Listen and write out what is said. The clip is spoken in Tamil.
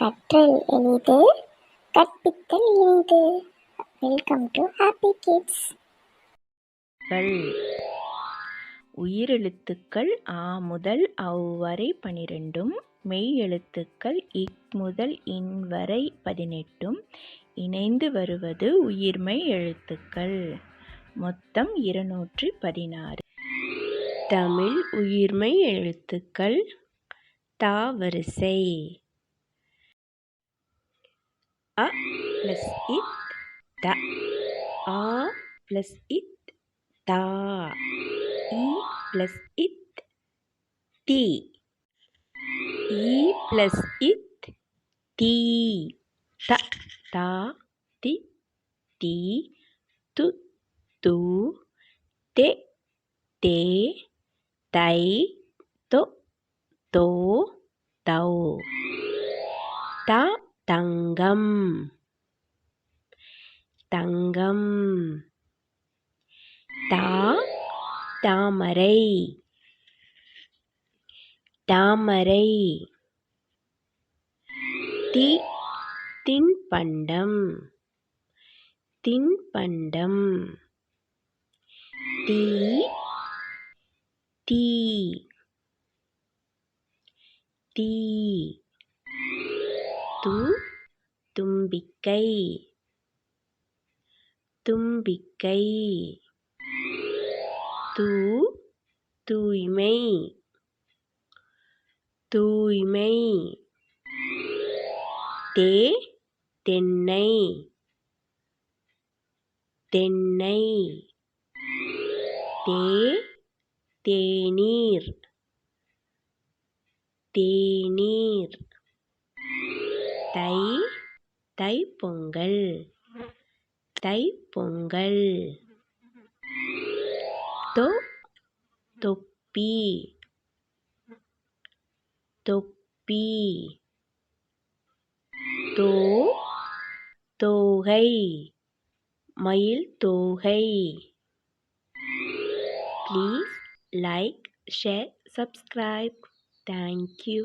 கற்றல் எளிது, கற்பித்தல் இனிது. Welcome to happy kids. உயிரெழுத்துக்கள் ஆ முதல் அவ் வரை 12, மெய் எழுத்துக்கள் இக் முதல் இன் வரை 18 இணைந்து வருவது உயிர்மெய் எழுத்துக்கள். மொத்தம் 216. தமிழ் உயிர்மெய் எழுத்துக்கள் தா வரிசை. அ + இத் த, ஆ + இத் தா, இ + இத் தி, ஈ + இத் தீ, த தா தி தீ, து தூ, தெ தே, தை தொ தோ, தௌ. த தங்கம் தங்கம். தா தாமரை தாமரை. தி தின்பண்டம் தின்பண்டம். தீ தீ தீ. து தும்பிக்கை தும்பிக்கை. து தூய்மை தூய்மை. தே தென்னை தென்னை. தே தேநீர் தேநீர். தை தைப்பொங்கல் தைப்பொங்கல். தொ தொப்பி தொப்பி. தோ தோகை மயில் தோகை. Please like, share, subscribe. Thank you.